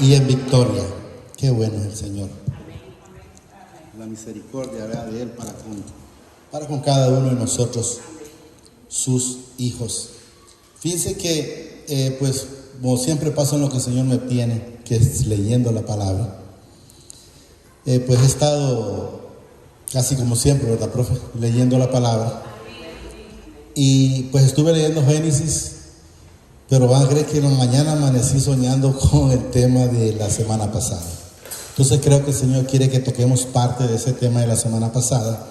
y en victoria. Qué bueno es el Señor. La misericordia, ¿verdad?, de Él para con cada uno de nosotros, sus hijos. Fíjense que, pues, como siempre pasa en lo que el Señor me tiene, que es leyendo la palabra. Pues he estado casi como siempre, ¿verdad, profe?, leyendo la palabra. Y pues estuve leyendo Génesis, pero van a creer que mañana amanecí soñando con el tema de la semana pasada. Entonces creo que el Señor quiere que toquemos parte de ese tema de la semana pasada,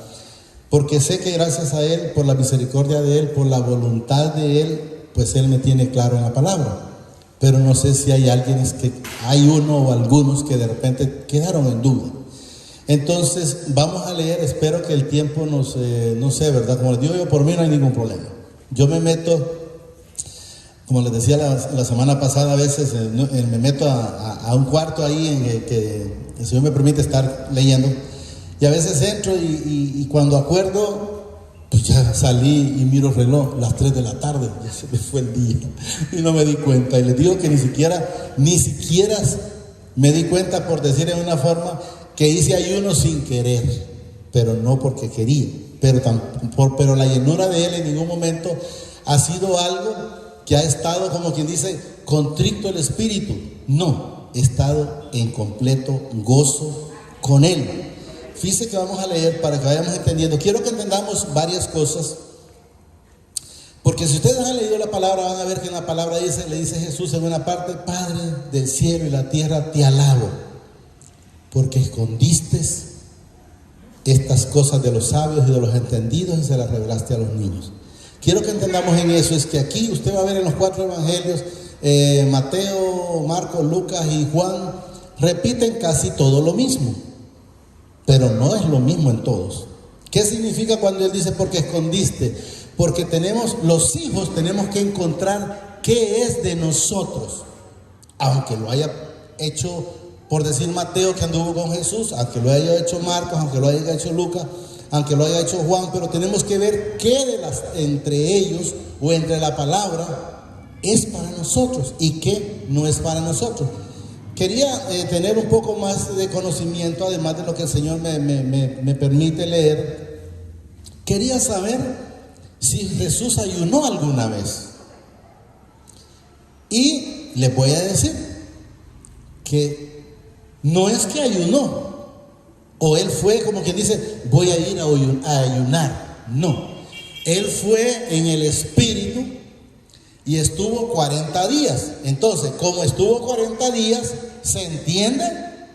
porque sé que gracias a Él, por la misericordia de Él, por la voluntad de Él, pues Él me tiene claro en la palabra. Pero no sé si hay uno o algunos que de repente quedaron en duda. Entonces vamos a leer, espero que el tiempo no sé, ¿verdad? Como les digo yo, por mí no hay ningún problema. Yo me meto, como les decía la semana pasada, a veces me meto a un cuarto ahí en que el Señor me permite estar leyendo. Y a veces entro y cuando acuerdo, pues ya salí y miro el reloj, las 3 de la tarde, ya se me fue el día y no me di cuenta. Y les digo que ni siquiera me di cuenta, por decir en una forma, que hice ayuno sin querer, pero no porque quería. Pero la llenura de Él en ningún momento ha sido algo que ha estado, como quien dice, contrito el espíritu. No, he estado en completo gozo con Él. Fíjense que vamos a leer para que vayamos entendiendo. Quiero que entendamos varias cosas, porque si ustedes han leído la palabra, van a ver que en la palabra le dice Jesús en una parte: Padre del cielo y la tierra, te alabo, porque escondiste estas cosas de los sabios y de los entendidos y se las revelaste a los niños. Quiero que entendamos en eso, es que aquí usted va a ver en los 4 evangelios, Mateo, Marcos, Lucas y Juan, repiten casi todo lo mismo, pero no es lo mismo en todos. ¿Qué significa cuando Él dice porque escondiste? Porque los hijos tenemos que encontrar qué es de nosotros, aunque lo haya hecho, por decir, Mateo, que anduvo con Jesús, aunque lo haya hecho Marcos, aunque lo haya hecho Lucas, aunque lo haya hecho Juan, pero tenemos que ver qué entre ellos o entre la palabra es para nosotros y qué no es para nosotros. Quería tener un poco más de conocimiento, además de lo que el Señor me permite leer. Quería saber si Jesús ayunó alguna vez. Y les voy a decir que no es que ayunó, o Él fue como quien dice, voy a ir a ayunar. No, Él fue en el Espíritu y estuvo 40 días. Entonces, como estuvo 40 días, se entiende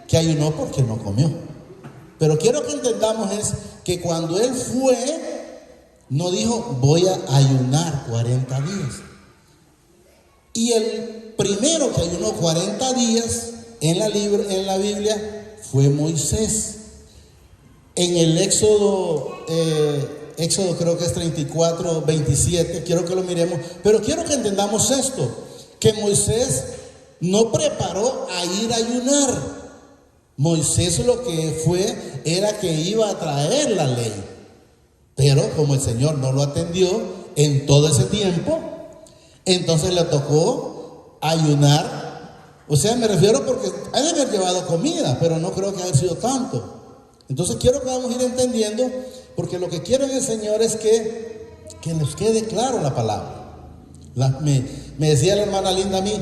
que ayunó porque no comió. Pero quiero que entendamos es que cuando Él fue, no dijo, voy a ayunar 40 días. Y el primero que ayunó 40 días en la Biblia fue Moisés. En el Éxodo creo que es 34, 27, quiero que lo miremos, pero quiero que entendamos esto, que Moisés no preparó a ir a ayunar. Moisés lo que fue era que iba a traer la ley, pero como el Señor no lo atendió en todo ese tiempo, entonces le tocó ayunar. O sea, me refiero porque ha de haber llevado comida, pero no creo que haya sido tanto. Entonces quiero que vamos a ir entendiendo, porque lo que quiero en el Señor es que nos quede claro la palabra. Me decía la hermana Linda a mí,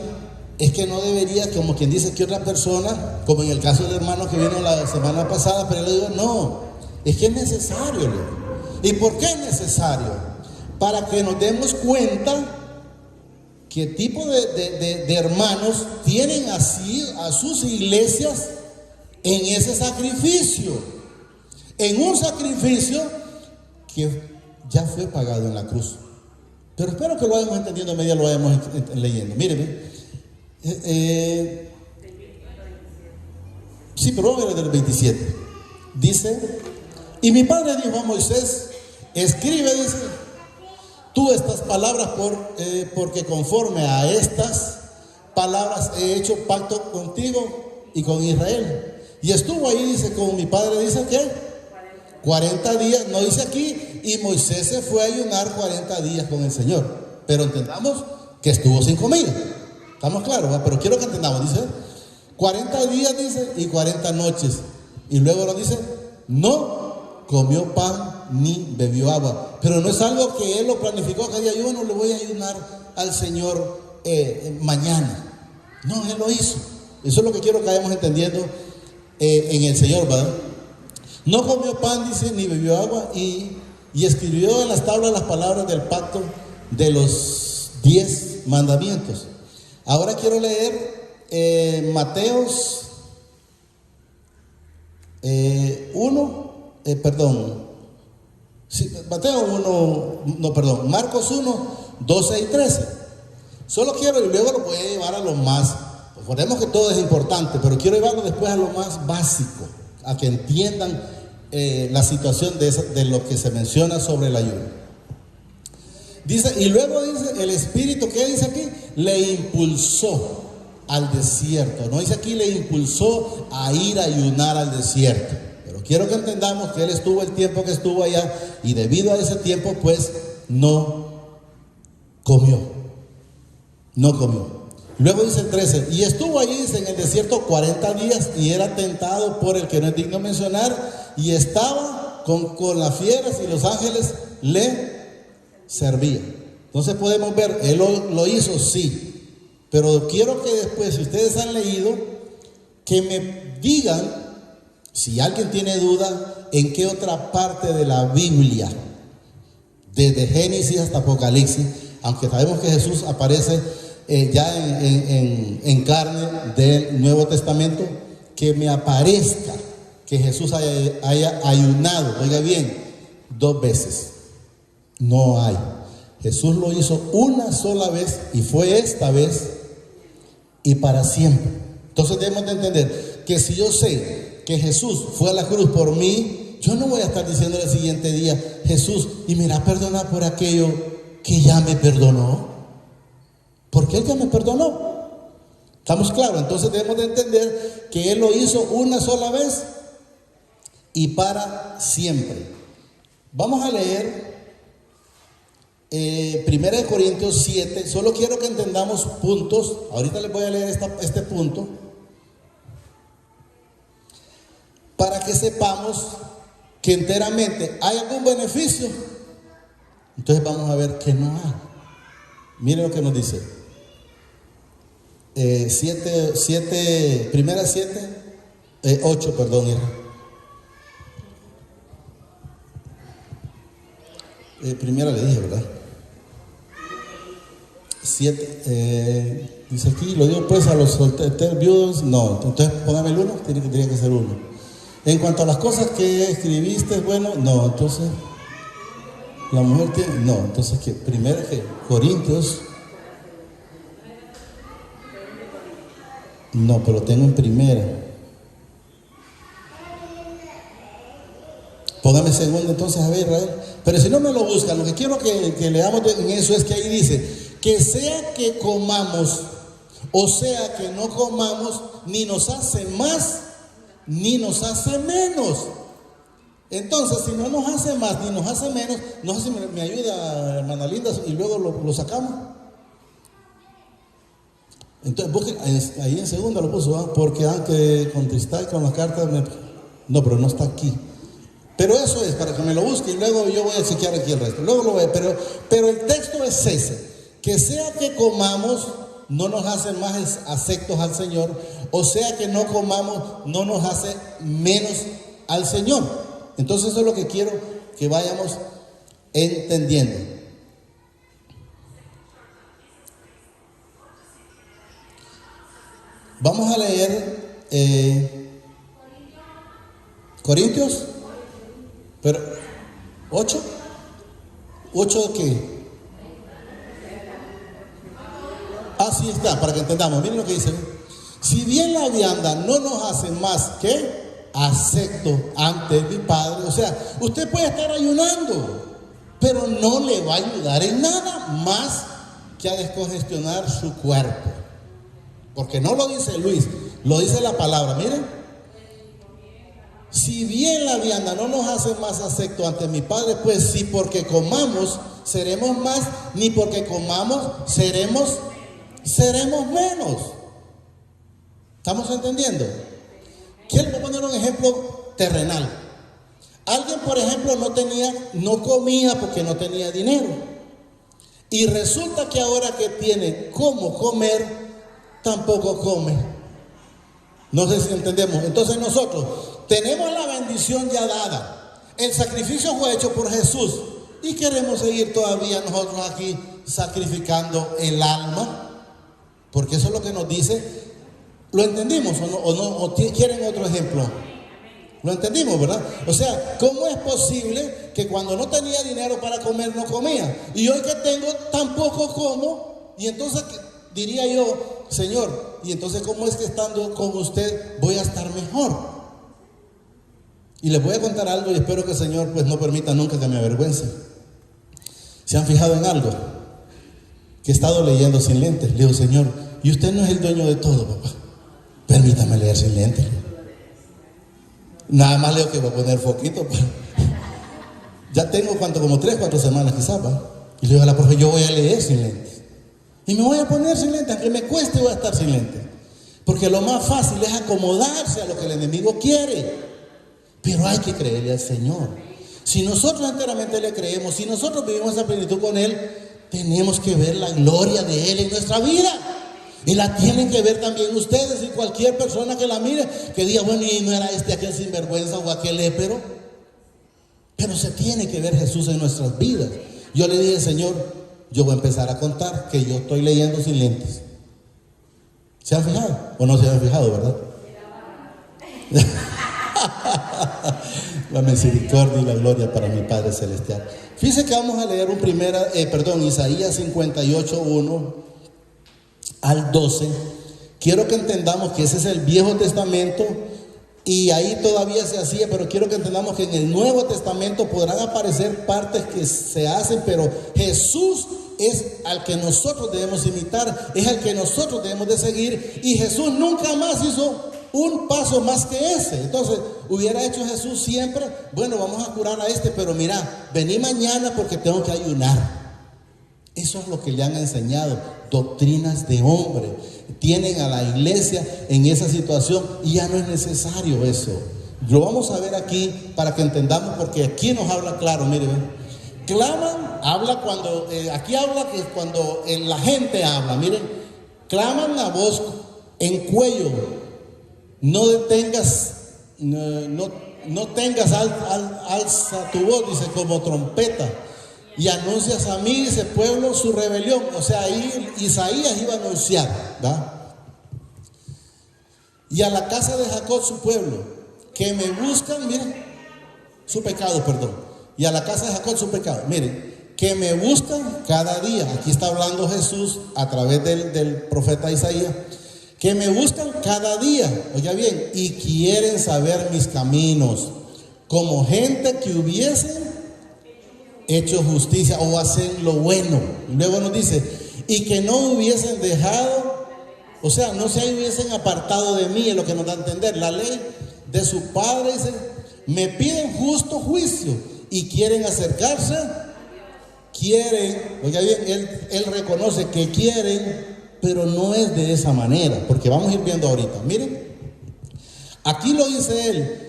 es que no debería, como quien dice, que otra persona, como en el caso del hermano que vino la semana pasada, pero yo le digo, no, es que es necesario. ¿Y por qué es necesario? Para que nos demos cuenta qué tipo de hermanos tienen así a sus iglesias en ese sacrificio. En un sacrificio que ya fue pagado en la cruz. Pero espero que lo vayamos entendiendo a medida lo vayamos leyendo. Mírenme. Sí, pero vamos a ver del 27. Dice, y mi padre dijo a Moisés, escribe, dice, tú estas palabras porque conforme a estas palabras he hecho pacto contigo y con Israel. Y estuvo ahí, dice, con mi padre, dice que 40 días, no dice aquí, y Moisés se fue a ayunar 40 días con el Señor. Pero entendamos que estuvo sin comida. ¿Estamos claros? ¿Va? Pero quiero que entendamos, dice, 40 días dice y 40 noches. Y luego nos dice, no comió pan ni bebió agua. Pero no es algo que él lo planificó, que diga, yo no le voy a ayunar al Señor mañana. No, él lo hizo. Eso es lo que quiero que vayamos entendiendo en el Señor, ¿verdad? No comió pan, dice, ni bebió agua, y escribió en las tablas las palabras del pacto de los 10 mandamientos. Ahora quiero leer Mateos 1, Marcos 1, 12 y 13. Solo quiero, y luego lo voy a llevar a lo más, recordemos que todo es importante, pero quiero llevarlo después a lo más básico, a que entiendan la situación de lo que se menciona sobre el ayuno. Dice, y luego dice, el Espíritu, ¿qué dice aquí? Le impulsó al desierto. No dice aquí le impulsó a ir a ayunar al desierto. Pero quiero que entendamos que él estuvo el tiempo que estuvo allá, y debido a ese tiempo, pues, no comió. No comió. Luego dice el 13, y estuvo allí, dice, en el desierto 40 días, y era tentado por el que no es digno mencionar, y estaba con las fieras, y los ángeles le servían. Entonces podemos ver, él lo hizo, sí. Pero quiero que después, si ustedes han leído, que me digan, si alguien tiene duda, en qué otra parte de la Biblia, desde Génesis hasta Apocalipsis, aunque sabemos que Jesús aparece ya en carne del Nuevo Testamento, que me aparezca que Jesús haya ayunado, oiga bien, 2 veces. No hay. Jesús lo hizo una sola vez, y fue esta vez y para siempre. Entonces debemos de entender que si yo sé que Jesús fue a la cruz por mí, yo no voy a estar diciendo el siguiente día, Jesús, y me irá a perdonar por aquello que ya me perdonó, porque Él ya me perdonó. ¿Estamos claros? Entonces debemos de entender que Él lo hizo una sola vez y para siempre. Vamos a leer 1 Corintios 7. Solo quiero que entendamos puntos. Ahorita les voy a leer este punto para que sepamos que enteramente hay algún beneficio. Entonces vamos a ver que no hay. Miren lo que nos dice 8, perdón, primera le dije, ¿verdad? 7, dice aquí, lo digo pues a los solteros viudos. No, entonces póngame el 1, tiene que ser 1. En cuanto a las cosas que escribiste, bueno, no, entonces la mujer tiene, no, entonces que primero que Corintios, no, pero tengo en primera. Póngame segundo entonces, a ver, Israel. Pero si no me lo buscan, lo que quiero que leamos en eso es que ahí dice, que sea que comamos o sea que no comamos, ni nos hace más ni nos hace menos. Entonces, si no nos hace más ni nos hace menos, no sé si me ayuda, hermana Linda, y luego lo sacamos. Entonces, busquen, ahí en segunda lo puso, porque aunque contristáis con las cartas, no, pero no está aquí. Pero eso es para que me lo busque, y luego yo voy a chequear aquí el resto. Luego lo voy a, pero el texto es ese: que sea que comamos, no nos hace más aceptos al Señor, o sea que no comamos, no nos hace menos al Señor. Entonces eso es lo que quiero que vayamos entendiendo. Vamos a leer Corintios, pero 8 de qué. Así está, para que entendamos. Miren lo que dice: si bien la vianda no nos hace más que acepto ante mi Padre. O sea, usted puede estar ayunando, pero no le va a ayudar en nada más que a descongestionar su cuerpo. Porque no lo dice Luis, lo dice la palabra. Miren, si bien la vianda no nos hace más acepto ante mi Padre, pues si porque comamos seremos más, ni porque comamos seremos menos. ¿Estamos entendiendo? Quiero poner un ejemplo terrenal. Alguien, por ejemplo, no comía porque no tenía dinero. Y resulta que ahora que tiene cómo comer, tampoco come. No sé si entendemos. Entonces nosotros tenemos la bendición ya dada. El sacrificio fue hecho por Jesús. Y queremos seguir todavía nosotros aquí sacrificando el alma. Porque eso es lo que nos dice. ¿Lo entendimos o no? ¿O quieren otro ejemplo? Lo entendimos, ¿verdad? O sea, ¿cómo es posible que cuando no tenía dinero para comer no comía? Y hoy que tengo tampoco como. Y entonces diría yo, Señor, y entonces ¿cómo es que estando con usted voy a estar mejor? Y les voy a contar algo y espero que el Señor pues no permita nunca que me avergüence. ¿Se han fijado en algo? Que he estado leyendo sin lentes. Le digo, Señor, ¿y usted no es el dueño de todo, papá? Permítame leer sin lentes. Nada más leo que voy a poner foquito. Ya tengo como 3-4 semanas quizás, ¿va? Y le digo a la profe, yo voy a leer sin lentes. Y me voy a poner sin lentes, aunque me cueste voy a estar sin lentes. Porque lo más fácil es acomodarse a lo que el enemigo quiere. Pero hay que creerle al Señor. Si nosotros enteramente le creemos, si nosotros vivimos esa plenitud con Él, tenemos que ver la gloria de Él en nuestra vida. Y la tienen que ver también ustedes y cualquier persona que la mire, que diga, bueno, y no era aquel sinvergüenza o aquel épero. Pero se tiene que ver Jesús en nuestras vidas. Yo le dije, Señor, yo voy a empezar a contar que yo estoy leyendo sin lentes. ¿Se han fijado? ¿O no se han fijado, verdad? La misericordia y la gloria para mi Padre Celestial. Fíjense que vamos a leer Isaías 58:1 al 12. Quiero que entendamos que ese es el Viejo Testamento y ahí todavía se hacía, pero quiero que entendamos que en el Nuevo Testamento podrán aparecer partes que se hacen, pero Jesús es al que nosotros debemos imitar, es al que nosotros debemos de seguir, y Jesús nunca más hizo un paso más que ese. Entonces, hubiera hecho Jesús siempre, bueno, vamos a curar a pero mira, vení mañana porque tengo que ayunar. Eso es lo que le han enseñado, doctrinas de hombre. Tienen a la iglesia en esa situación y ya no es necesario eso. Lo vamos a ver aquí para que entendamos, porque aquí nos habla claro, mire, claman, habla cuando, aquí habla que cuando la gente habla, miren, claman a voz en cuello, no detengas, no tengas, alza tu voz, dice, como trompeta. Y anuncias a mí, dice, pueblo, su rebelión. O sea, ahí Isaías iba a anunciar, ¿verdad? Y a la casa de Jacob, su pueblo, que me buscan, miren, su pecado, perdón. Y a la casa de Jacob, su pecado, miren, que me buscan cada día. Aquí está hablando Jesús a través del profeta Isaías. Que me buscan cada día, oiga bien, y quieren saber mis caminos, como gente que hubiesen hecho justicia o hacen lo bueno. Y luego nos dice, y que no hubiesen dejado, o sea, no se hubiesen apartado de mí, es lo que nos da a entender. La ley de su padre, dice, me piden justo juicio y quieren acercarse, quieren, oiga bien, él reconoce que quieren, pero no es de esa manera, porque vamos a ir viendo ahorita. Miren, aquí lo dice él.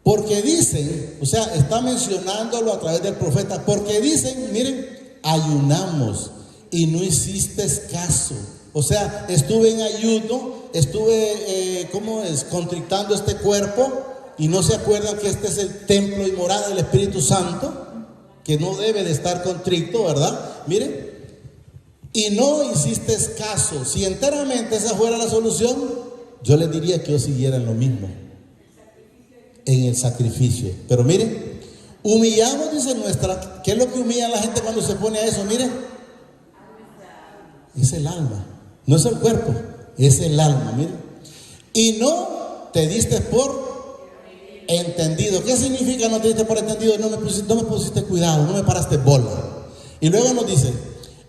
Porque dicen, o sea, está mencionándolo a través del profeta, porque dicen, miren, ayunamos y no hiciste caso. O sea, estuve en ayuno, estuve, contrictando este cuerpo, y no se acuerdan que este es el templo y morada del Espíritu Santo, que no debe de estar contricto, ¿verdad? Miren, y no hiciste caso. Si enteramente esa fuera la solución, yo les diría que yo siguiera en lo mismo, en el sacrificio. Pero miren, humillamos, dice ¿qué es lo que humilla a la gente cuando se pone a eso? Miren, es el alma, no es el cuerpo, es el alma, miren. Y no te diste por entendido. ¿Qué significa no te diste por entendido? No me pusiste cuidado, no me paraste bola. Y luego nos dice,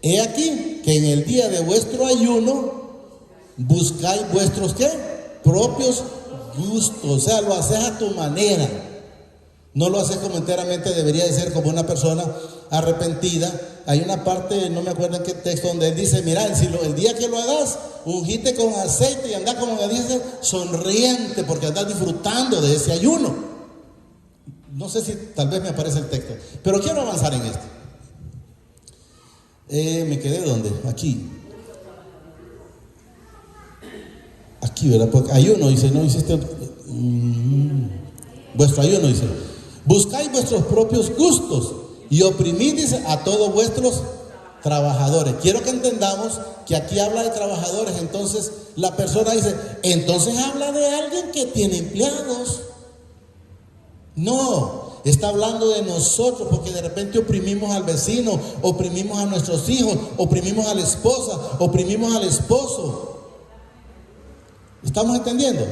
he aquí que en el día de vuestro ayuno buscáis vuestros ¿qué? Propios gustos, o sea, lo haces a tu manera. No lo haces como enteramente debería de ser, como una persona arrepentida. Hay una parte, no me acuerdo en qué texto, donde él dice, mira, el día que lo hagas, ungite con aceite y anda, como me dice, sonriente, porque andas disfrutando de ese ayuno. No sé si tal vez me aparece el texto, pero quiero avanzar en esto. ¿Me quedé dónde? Aquí, ¿verdad? Porque ayuno, dice, no hiciste vuestro ayuno, dice, buscáis vuestros propios gustos y oprimid, dice, a todos vuestros trabajadores. Quiero que entendamos que aquí habla de trabajadores. Entonces la persona dice, entonces habla de alguien que tiene empleados. No, está hablando de nosotros, porque de repente oprimimos al vecino, oprimimos a nuestros hijos, oprimimos a la esposa, oprimimos al esposo. ¿Estamos entendiendo?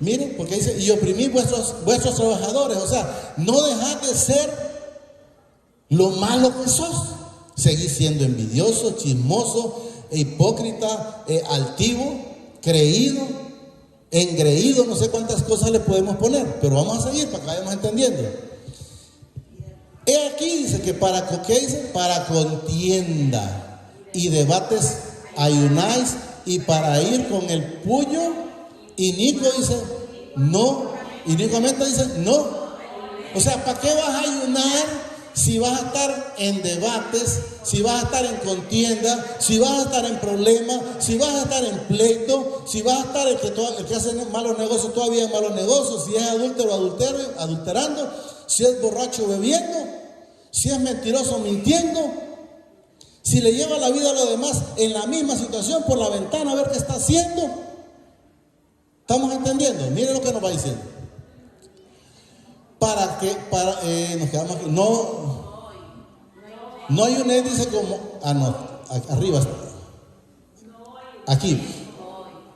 Miren, porque dice, y oprimid vuestros trabajadores. O sea, no dejad de ser lo malo que sos. Seguís siendo envidioso, chismoso, hipócrita, altivo, creído, engreído, no sé cuántas cosas le podemos poner, pero vamos a seguir para que vayamos entendiendo. He aquí, dice que ¿qué dice? Para contienda y debates ayunáis, y para ir con el puño inicuo, dice, no, inicuamente dice, no. O sea, ¿para qué vas a ayunar si vas a estar en debates, si vas a estar en contienda, si vas a estar en problemas, si vas a estar en pleito, si vas a estar el que hace malos negocios todavía en malos negocios, si es adúltero adulterando, si es borracho bebiendo, si es mentiroso mintiendo, si le lleva la vida a los demás en la misma situación por la ventana a ver qué está haciendo? ¿Estamos entendiendo? Miren lo que nos va diciendo. Nos quedamos aquí. No hay un dice como, arriba está. Aquí.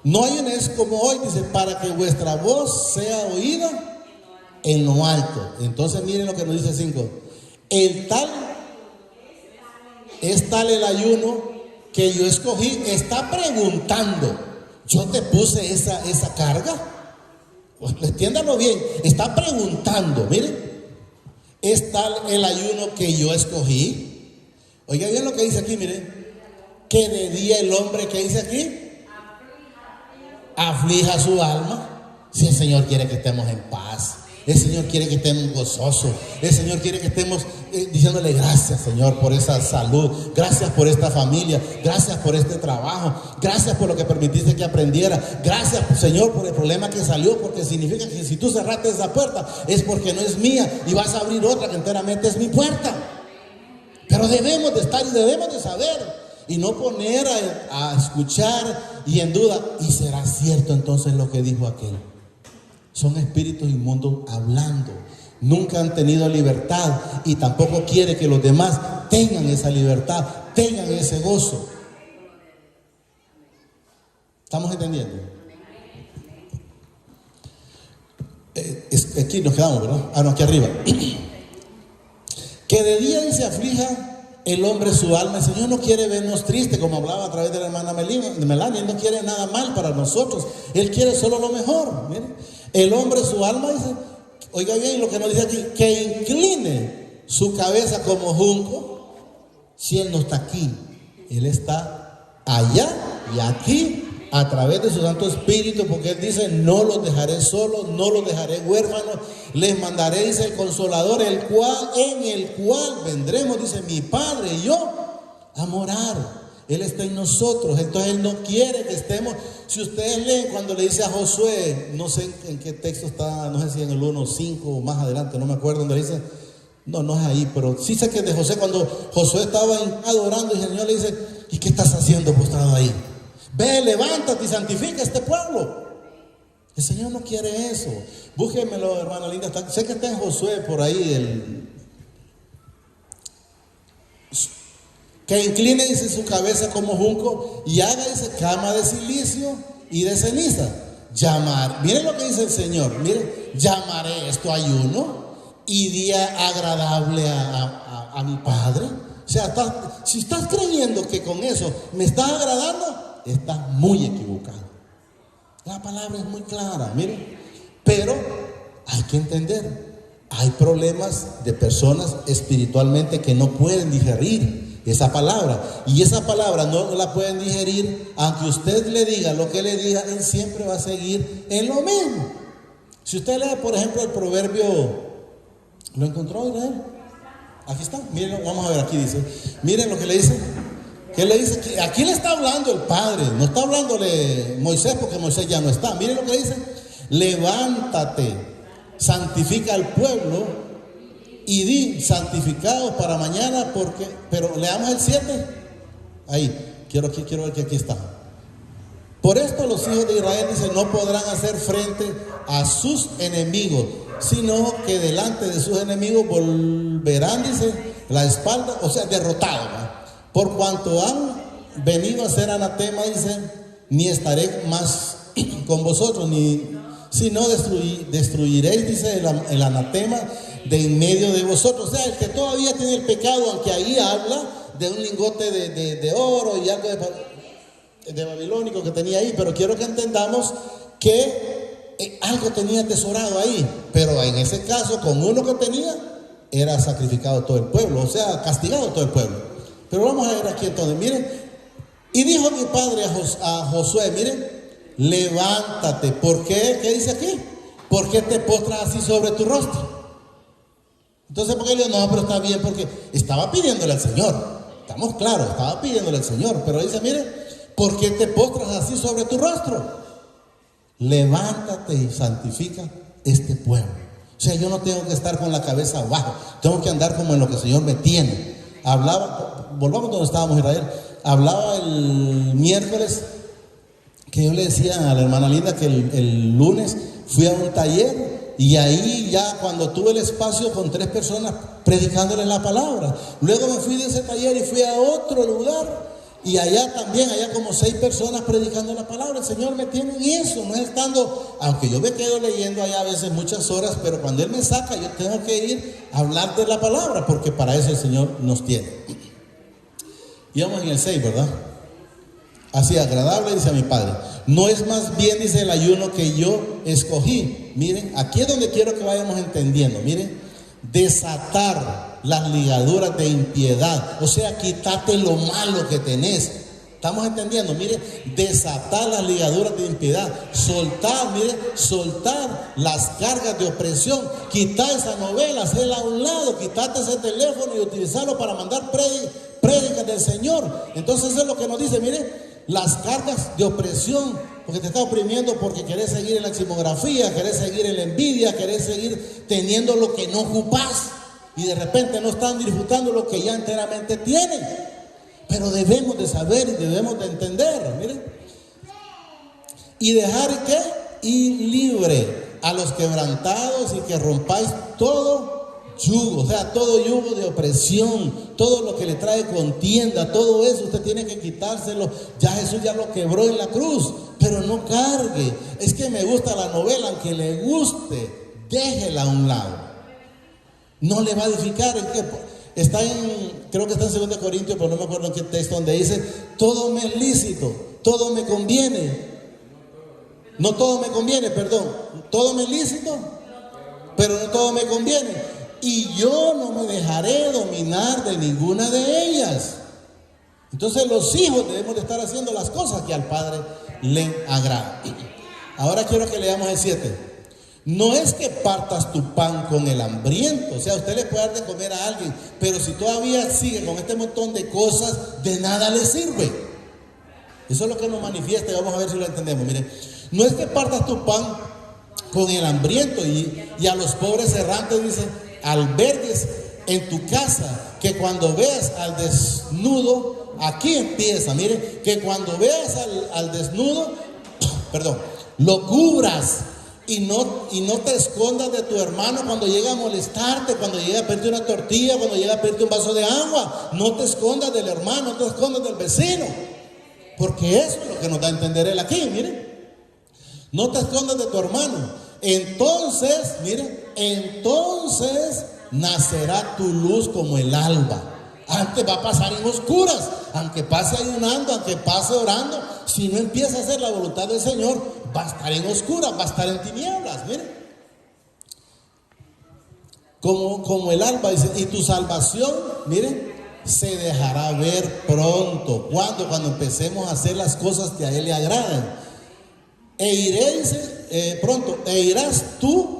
No hay un como hoy, dice, para que vuestra voz sea oída en lo alto. Entonces miren lo que nos dice 5. Es tal el ayuno que yo escogí. Está preguntando, ¿yo te puse esa carga? Pues entiéndalo bien, está preguntando, miren, es tal el ayuno que yo escogí. Oiga bien lo que dice aquí, miren, que de día el hombre, que dice aquí, aflija su alma. Si el Señor quiere que estemos en paz, el Señor quiere que estemos gozosos, el Señor quiere que estemos diciéndole gracias, Señor, por esa salud, gracias por esta familia, gracias por este trabajo, gracias por lo que permitiste que aprendiera, gracias, Señor, por el problema que salió, porque significa que si tú cerraste esa puerta es porque no es mía y vas a abrir otra que enteramente es mi puerta. Pero debemos de estar y debemos de saber y no poner a escuchar y en duda, y será cierto entonces lo que dijo aquel. Son espíritus inmundos hablando. Nunca han tenido libertad y tampoco quiere que los demás tengan esa libertad, tengan ese gozo. ¿Estamos entendiendo? Aquí nos quedamos, ¿verdad? No, aquí arriba. Que de día dice aflija el hombre su alma. El Señor no quiere vernos tristes, como hablaba a través de la hermana Melania. Él no quiere nada mal para nosotros. Él quiere solo lo mejor. Miren, el hombre su alma dice, oiga bien lo que nos dice aquí, que incline su cabeza como junco. Si Él no está aquí, Él está allá y aquí a través de su Santo Espíritu, porque Él dice, no los dejaré solos, no los dejaré huérfanos, les mandaré, dice el Consolador, en el cual vendremos, dice mi Padre y yo, a morar. Él está en nosotros, entonces Él no quiere que estemos. Si ustedes leen cuando le dice a Josué, no sé en qué texto está, no sé si en el 1:5 o más adelante, no me acuerdo, donde dice, no es ahí, pero sí sé que es de José, cuando Josué estaba adorando y el Señor le dice, ¿y qué estás haciendo postrado ahí? Ve, levántate y santifica a este pueblo. El Señor no quiere eso. Búsquenmelo, hermana linda. Sé que está en Josué por ahí. Que incline, dice, su cabeza como junco y haga, dice, cama de silicio y de ceniza. Miren lo que dice el Señor. Miren, llamaré esto ayuno y día agradable a mi Padre. O sea, si estás creyendo que con eso me estás agradando, estás muy equivocado. La palabra es muy clara, miren. Pero hay que entender, hay problemas de personas espiritualmente que no pueden digerir esa palabra. Y esa palabra no la pueden digerir, aunque usted le diga lo que le diga, él siempre va a seguir en lo mismo. Si usted lee, por ejemplo, el proverbio, ¿lo encontró, Israel? Aquí está, miren, vamos a ver, aquí dice, miren lo que le dice. ¿Qué le dice? Aquí le está hablando el Padre, no está hablándole Moisés, porque Moisés ya no está. Miren lo que dice: levántate, santifica al pueblo y di, santificados para mañana, porque, pero leamos el 7, ahí, quiero ver que aquí está. Por esto los hijos de Israel, dice, no podrán hacer frente a sus enemigos, sino que delante de sus enemigos volverán, dice, la espalda, o sea, derrotados, ¿no? Por cuanto han venido a ser anatema, dice, ni estaré más con vosotros, sino destruiréis, dice, el anatema de en medio de vosotros. O sea, el que todavía tiene el pecado, aunque ahí habla de un lingote de oro y algo de babilónico que tenía ahí, pero quiero que entendamos que algo tenía atesorado ahí, pero en ese caso, con uno que tenía, era sacrificado todo el pueblo, o sea, castigado todo el pueblo. Pero vamos a ver aquí entonces, miren, y dijo mi padre a Josué, miren, levántate. ¿Por qué? ¿Qué dice aquí? ¿Por qué te postras así sobre tu rostro? Entonces, ¿por qué le digo? No, pero está bien, porque estaba pidiéndole al Señor, estamos claros, estaba pidiéndole al Señor, pero dice, miren, ¿por qué te postras así sobre tu rostro? Levántate y santifica este pueblo. O sea, yo no tengo que estar con la cabeza abajo, tengo que andar como en lo que el Señor me tiene. Hablaba, volvamos donde estábamos, Israel. Hablaba el miércoles que yo le decía a la hermana Linda que el lunes fui a un taller y ahí ya cuando tuve el espacio con 3 personas predicándoles la palabra. Luego me fui de ese taller y fui a otro lugar y allá también, allá como 6 personas predicando la palabra. El Señor me tiene en eso, no es estando, aunque yo me quedo leyendo allá a veces muchas horas, pero cuando Él me saca yo tengo que ir a hablar de la palabra, porque para eso el Señor nos tiene. Y vamos en el 6, ¿verdad? Así, agradable, dice a mi Padre. No es más bien, dice, el ayuno que yo escogí. Miren, aquí es donde quiero que vayamos entendiendo. Miren, desatar las ligaduras de impiedad, o sea, quítate lo malo que tenés. ¿Estamos entendiendo? Mire, desatar las ligaduras de impiedad, soltar, mire, soltar las cargas de opresión, quitar esa novela, hacerla a un lado, quitarte ese teléfono y utilizarlo para mandar prédicas del Señor. Entonces eso es lo que nos dice, mire, las cargas de opresión, porque te está oprimiendo porque querés seguir en la chismografía, querés seguir en la envidia, querés seguir teniendo lo que no ocupás y de repente no están disfrutando lo que ya enteramente tienen. Pero debemos de saber y debemos de entender, miren, y dejar que ir libre a los quebrantados y que rompáis todo yugo, o sea, todo yugo de opresión, todo lo que le trae contienda, todo eso usted tiene que quitárselo. Ya Jesús ya lo quebró en la cruz, pero no cargue. Es que me gusta la novela, aunque le guste, déjela a un lado. No le va a edificar. Está creo que está en 2 Corintios, pero no me acuerdo en qué texto, donde dice, todo me es lícito, todo me conviene. No todo me conviene, perdón. Todo me es lícito, pero no todo me conviene. Y yo no me dejaré dominar de ninguna de ellas. Entonces los hijos debemos de estar haciendo las cosas que al Padre le agrada. Ahora quiero que leamos el 7. No es que partas tu pan con el hambriento, o sea, usted le puede dar de comer a alguien, pero si todavía sigue con este montón de cosas, de nada le sirve. Eso es lo que nos manifiesta y vamos a ver si lo entendemos. Miren, no es que partas tu pan con el hambriento y a los pobres errantes, dice, albergues en tu casa, que cuando veas al desnudo, aquí empieza, miren, que cuando veas al desnudo, lo cubras. Y no te escondas de tu hermano cuando llega a molestarte, cuando llega a pedirte una tortilla, cuando llega a pedirte un vaso de agua. No te escondas del hermano, no te escondas del vecino. Porque eso es lo que nos da a entender él aquí, miren. No te escondas de tu hermano. Entonces, miren, entonces nacerá tu luz como el alba. Antes va a pasar en oscuras, aunque pase ayunando, aunque pase orando. Si no empieza a hacer la voluntad del Señor, va a estar en oscuras, va a estar en tinieblas. Miren, como el alba, dice, y tu salvación, miren, se dejará ver pronto. Cuando empecemos a hacer las cosas que a Él le agradan. E iré, dice, pronto, e irás tu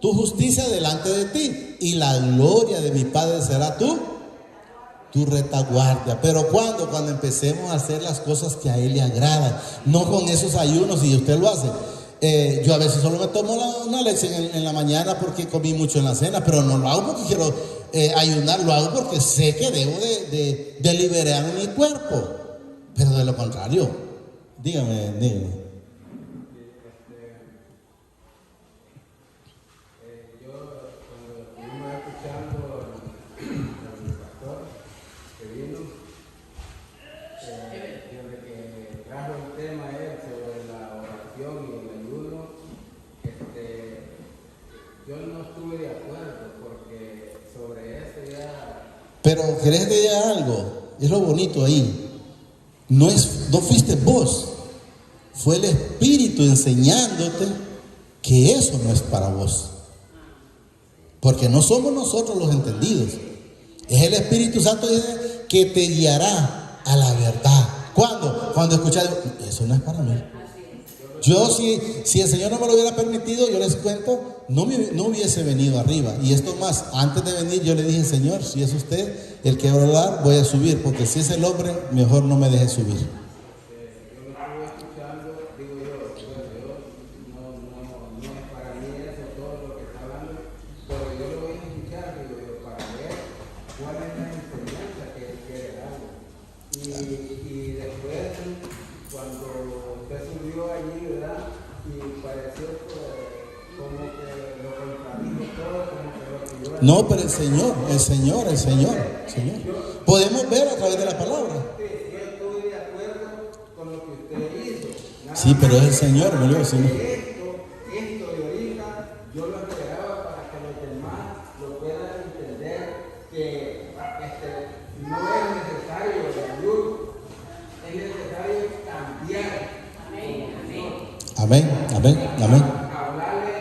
justicia delante de ti, y la gloria de mi Padre será tu retaguardia. Pero cuando empecemos a hacer las cosas que a Él le agradan, no con esos ayunos, y usted lo hace. Yo a veces solo me tomo una leche en la mañana porque comí mucho en la cena, pero no lo hago porque quiero ayunar, lo hago porque sé que debo de liberar mi cuerpo. Pero de lo contrario, dígame. Pero ¿querés que diga algo? Es lo bonito ahí. No fuiste vos, fue el Espíritu enseñándote que eso no es para vos. Porque no somos nosotros los entendidos. Es el Espíritu Santo que te guiará a la verdad. Cuando escuchas, eso no es para mí. Yo, si el Señor no me lo hubiera permitido, yo les cuento, no hubiese venido arriba. Y esto más, antes de venir yo le dije, Señor, si es usted el que va a hablar, voy a subir, porque si es el hombre, mejor no me deje subir. Yo lo estuve escuchando, digo yo, no es para mí eso, todo lo que está hablando, pero yo lo voy a escuchar, digo yo, para ver cuál es la enseñanza que él quiere dar. Y después, cuando usted subió allí, ¿verdad? Y pareció como que lo contradijo todo, como que lo tiró. No, pero el Señor. Podemos ver a través de la palabra. Yo estoy de acuerdo con lo que usted hizo. Sí, pero es el Señor, ¿no? Esto de ahorita, yo lo esperaba para que los demás lo puedan entender que no es necesario el ayuno, es necesario cambiar. Amén. Hablarle,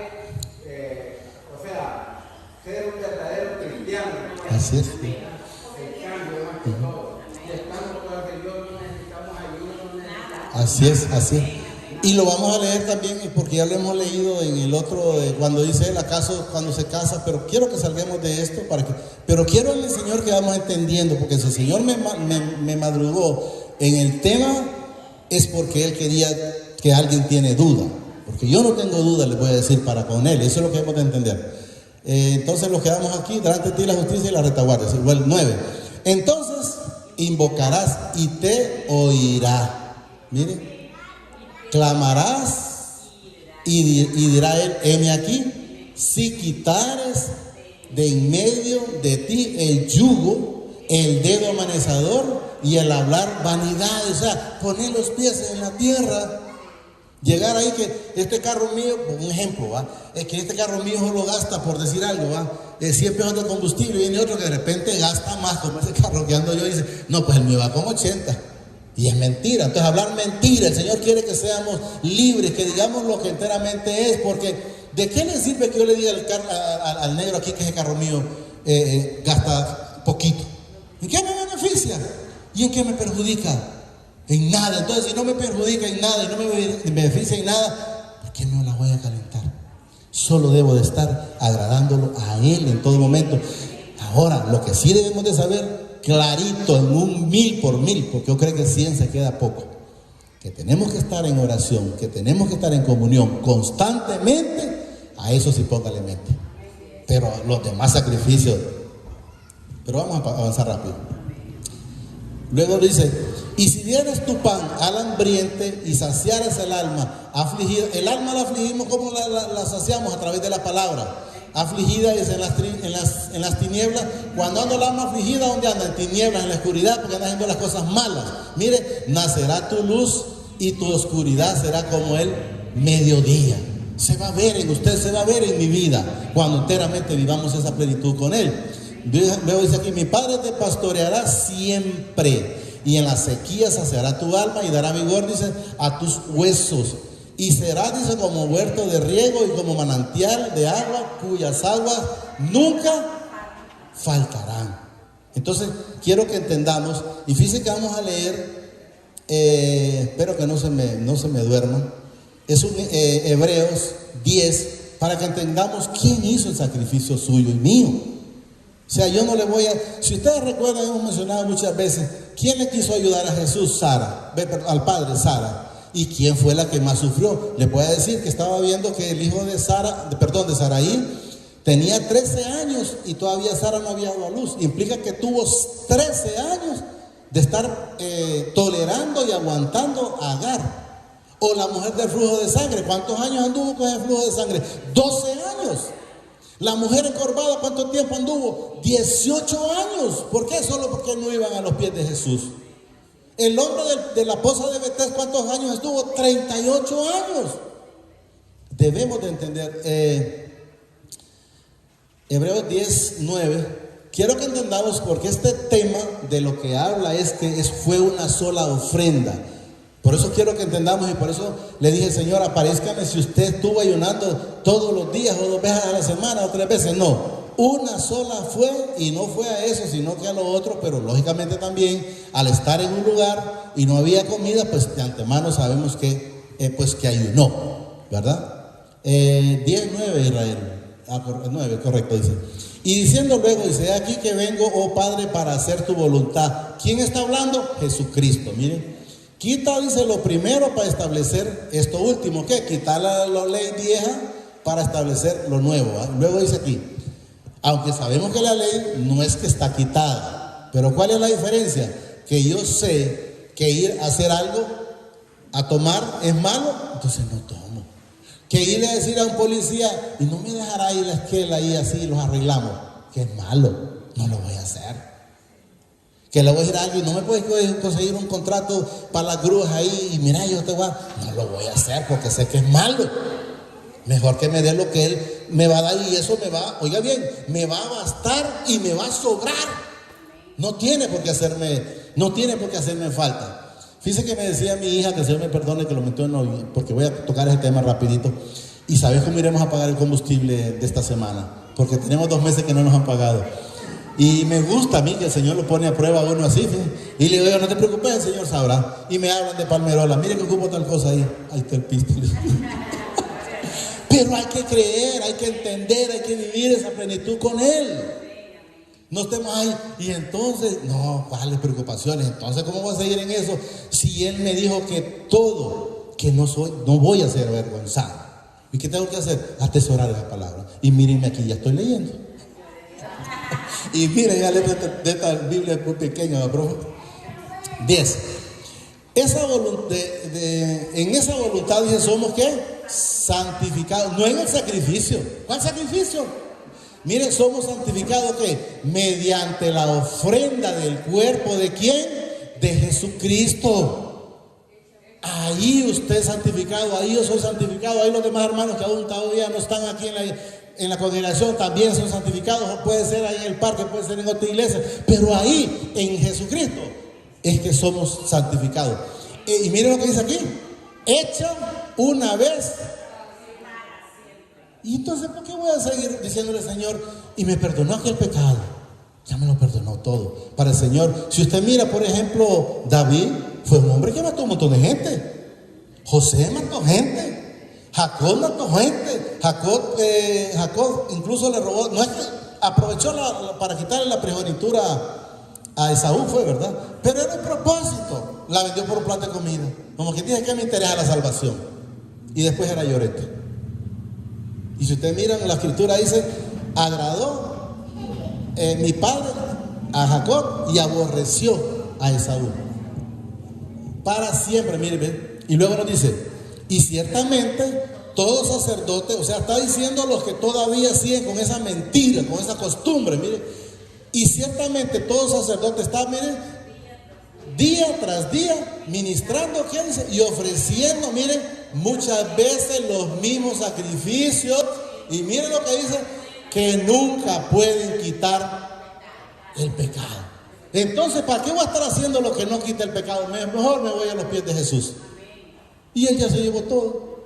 o sea, ser un verdadero cristiano. Así es. El cambio más que todo. Si estamos con el Señor, no necesitamos ayuda, no necesitamos. Así es. Y lo vamos a leer también, porque ya lo hemos leído en el otro, cuando dice él, acaso cuando se casa, pero quiero que salgamos de esto, pero quiero al Señor que vamos entendiendo, porque si el Señor me madrugó en el tema, es porque Él quería que alguien tiene duda, porque yo no tengo duda, les voy a decir, para con Él, eso es lo que hemos de entender. Entonces los quedamos aquí, delante de ti la justicia y la retaguardia, igual 9. Entonces invocarás y te oirá. Mire, clamarás y dirá Él, heme aquí, si quitares de en medio de ti el yugo, el dedo amanecedor y el hablar vanidades, o sea, poner los pies en la tierra. Llegar ahí que este carro mío, por un ejemplo, ¿va? Es que este carro mío solo gasta, por decir algo, ¿va? 100 pesos de combustible, y viene otro que de repente gasta más, como ese carro que ando yo, y dice, no, pues el mío va con 80. Y es mentira. Entonces hablar mentira, el Señor quiere que seamos libres, que digamos lo que enteramente es, porque ¿de qué le sirve que yo le diga al negro aquí que ese carro mío gasta poquito? ¿En qué me beneficia? ¿Y en qué me perjudica? En nada. Entonces, si no me perjudica en nada y no me beneficia en nada, ¿por qué no la voy a calentar? Solo debo de estar agradándolo a Él en todo momento. Ahora, lo que sí debemos de saber clarito, en un 1000 por 1000, porque yo creo que 100 se queda poco, que tenemos que estar en oración, que tenemos que estar en comunión constantemente. A eso sí póngale mente. Pero los demás sacrificios, pero vamos a avanzar rápido. Luego dice, y si dieres tu pan al hambriente y saciares el alma afligida, el alma la afligimos como la saciamos a través de la palabra. Afligida es en las tinieblas. Cuando anda el alma afligida, ¿dónde anda? En tinieblas, en la oscuridad, porque anda haciendo las cosas malas. Mire, nacerá tu luz y tu oscuridad será como el mediodía. Se va a ver en usted, se va a ver en mi vida, cuando enteramente vivamos esa plenitud con Él. Veo, dice aquí, mi Padre te pastoreará siempre, y en la sequía saciará tu alma y dará vigor, dice, a tus huesos. y será, dice, como huerto de riego y como manantial de agua, cuyas aguas nunca faltarán. Entonces, quiero que entendamos, y fíjense que vamos a leer, espero que no se me duerman, es un Hebreos 10, para que entendamos quién hizo el sacrificio suyo y mío. O sea, yo no le voy a... Si ustedes recuerdan, hemos mencionado muchas veces, ¿quién le quiso ayudar a Jesús? Sara, al padre Sara. ¿Y quién fue la que más sufrió? Le voy a decir que estaba viendo que el hijo de Saraí tenía 13 años y todavía Sara no había dado a luz. Implica que tuvo 13 años de estar tolerando y aguantando a Agar. O la mujer del flujo de sangre, ¿cuántos años anduvo con el flujo de sangre? 12 años. La mujer encorvada, ¿cuánto tiempo anduvo? 18 años. ¿Por qué? Solo porque no iban a los pies de Jesús. El hombre de la poza de Betés, ¿cuántos años estuvo? 38 años. Debemos de entender, Hebreos 10, 9. Quiero que entendamos porque este tema de lo que habla es que fue una sola ofrenda. Por eso quiero que entendamos, y por eso le dije, Señor, aparézcame si usted estuvo ayunando todos los días o 2 veces a la semana o 3 veces. No, una sola fue, y no fue a eso, sino que a lo otro. Pero lógicamente también, al estar en un lugar y no había comida, pues de antemano sabemos que ayunó, ¿verdad? 10, 9, Israel. 9, correcto, dice. Y diciendo luego, dice, aquí que vengo, oh Padre, para hacer tu voluntad. ¿Quién está hablando? Jesucristo, miren. Quita, dice, lo primero para establecer esto último. ¿Qué? Quitar la ley vieja para establecer lo nuevo, ¿eh? Luego dice aquí, aunque sabemos que la ley no es que está quitada, pero ¿cuál es la diferencia? Que yo sé que ir a hacer algo, a tomar, es malo, entonces no tomo. Que ir a decir a un policía, y no me dejará ir la esquela ahí así, los arreglamos, que es malo, no lo voy a hacer. Que le voy a decir a alguien, no me puedes conseguir un contrato para las grúas ahí, y mira, yo te voy a... No lo voy a hacer porque sé que es malo. Mejor que me dé lo que Él me va a dar, y eso me va, oiga bien, me va a bastar y me va a sobrar. No tiene por qué hacerme falta. Fíjese que me decía mi hija, que el Señor me perdone que lo metió en hoy, porque voy a tocar ese tema rapidito. Y ¿sabes cómo iremos a pagar el combustible de esta semana? Porque tenemos 2 meses que no nos han pagado. Y me gusta a mí que el Señor lo pone a prueba a uno así, ¿sí? Y le digo, no te preocupes, el Señor sabrá. Y me hablan de Palmerola, mire que ocupo tal cosa ahí. Ahí está el pisto. Pero hay que creer, hay que entender, hay que vivir esa plenitud con Él. No estemos ahí, y entonces, no, ¿cuáles preocupaciones? Entonces, ¿cómo voy a seguir en eso? Si Él me dijo que todo, que no voy a ser avergonzado. ¿Y qué tengo que hacer? Atesorar esa palabra. Y mírenme aquí, ya estoy leyendo. Y miren, ya letra de esta Biblia es muy pequeña, ¿no? 10. En esa voluntad, dice, somos ¿qué? Santificados, no en el sacrificio. ¿Cuál sacrificio? Miren, somos santificados ¿qué? Mediante la ofrenda del cuerpo ¿de quién? De Jesucristo. Ahí usted es santificado, ahí yo soy santificado, ahí los demás hermanos que aún todavía no están aquí en la congregación también son santificados. Puede ser ahí en el parque, puede ser en otra iglesia, pero ahí en Jesucristo es que somos santificados. Y miren lo que dice aquí, hecha una vez. Y entonces, ¿por qué voy a seguir diciéndole, Señor, y me perdonó aquel pecado? Ya me lo perdonó todo. Para el Señor, si usted mira, por ejemplo, David fue un hombre que mató un montón de gente. José mató gente. Jacob mató gente. Jacob incluso le robó, no es que aprovechó para quitarle la primogenitura a Esaú, fue verdad, pero era un propósito. La vendió por un plato de comida, como que tiene que me interesa la salvación. Y después era llorete. Y si ustedes miran en la escritura dice, agradó mi padre a Jacob y aborreció a Esaú. Para siempre, miren. Y luego nos dice, y ciertamente todo sacerdote, o sea, está diciendo a los que todavía siguen con esa mentira, con esa costumbre, miren. Y ciertamente todo sacerdote está, miren, día tras día ministrando, ¿qué dice? Y ofreciendo, miren, muchas veces los mismos sacrificios. Y miren lo que dice, que nunca pueden quitar el pecado. Entonces, ¿para qué voy a estar haciendo lo que no quita el pecado? Mejor me voy a los pies de Jesús. Y Él ya se llevó todo.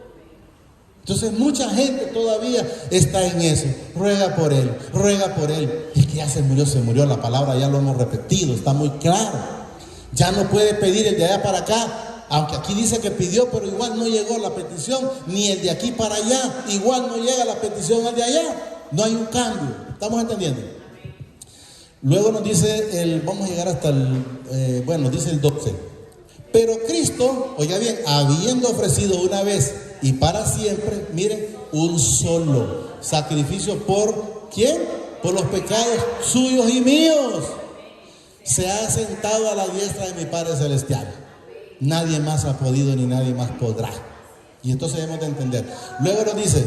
Entonces mucha gente todavía está en eso. Ruega por él, ruega por él. Es que ya se murió, la palabra ya lo hemos repetido, está muy claro. Ya no puede pedir el de allá para acá, aunque aquí dice que pidió, pero igual no llegó la petición, ni el de aquí para allá, igual no llega la petición al de allá. No hay un cambio, ¿estamos entendiendo? Luego nos dice vamos a llegar hasta dice el 12. Pero Cristo, oiga bien, habiendo ofrecido una vez y para siempre, miren, un solo sacrificio por ¿quién? Por los pecados suyos y míos, se ha sentado a la diestra de mi Padre Celestial. Nadie más ha podido ni nadie más podrá. Y entonces debemos de entender. Luego nos dice,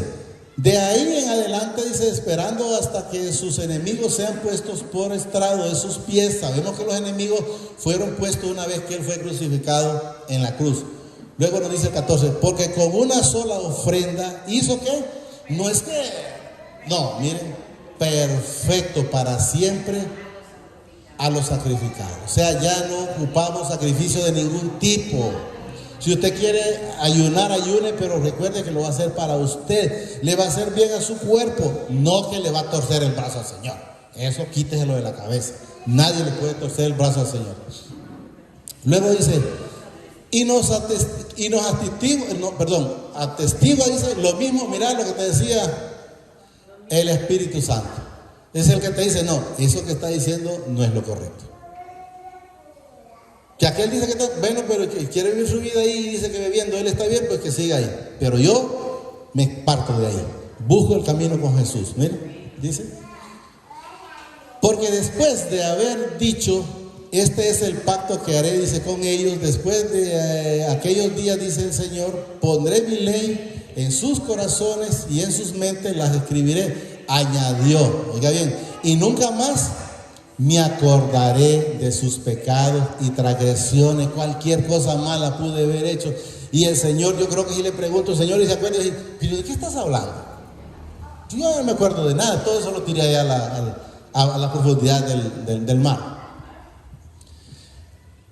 de ahí en adelante, dice, esperando hasta que sus enemigos sean puestos por estrado de sus pies. Sabemos que los enemigos fueron puestos una vez que Él fue crucificado en la cruz. Luego nos dice el 14, porque con una sola ofrenda, ¿hizo qué? No es que, no, miren, perfecto para siempre a los sacrificados. O sea, ya no ocupamos sacrificio de ningún tipo. Si usted quiere ayunar, ayune, pero recuerde que lo va a hacer para usted. Le va a hacer bien a su cuerpo, no que le va a torcer el brazo al Señor. Eso quíteselo de la cabeza. Nadie le puede torcer el brazo al Señor. Luego dice, atestigua, dice lo mismo, mirá lo que te decía el Espíritu Santo. Es el que te dice, no, eso que está diciendo no es lo correcto. Que aquel dice que está bueno, pero que quiere vivir su vida ahí y dice que bebiendo él está bien, pues que siga ahí. Pero yo me parto de ahí. Busco el camino con Jesús. Miren, dice. Porque después de haber dicho, este es el pacto que haré, dice, con ellos, después de aquellos días, dice el Señor, pondré mi ley en sus corazones y en sus mentes las escribiré. Añadió, oiga bien, y nunca más me acordaré de sus pecados y transgresiones. Cualquier cosa mala pude haber hecho. Y el Señor, yo creo que si le pregunto, Señor, y se acuerda, y dice, ¿pero de qué estás hablando? Yo no me acuerdo de nada, todo eso lo tiré allá a la profundidad del mar.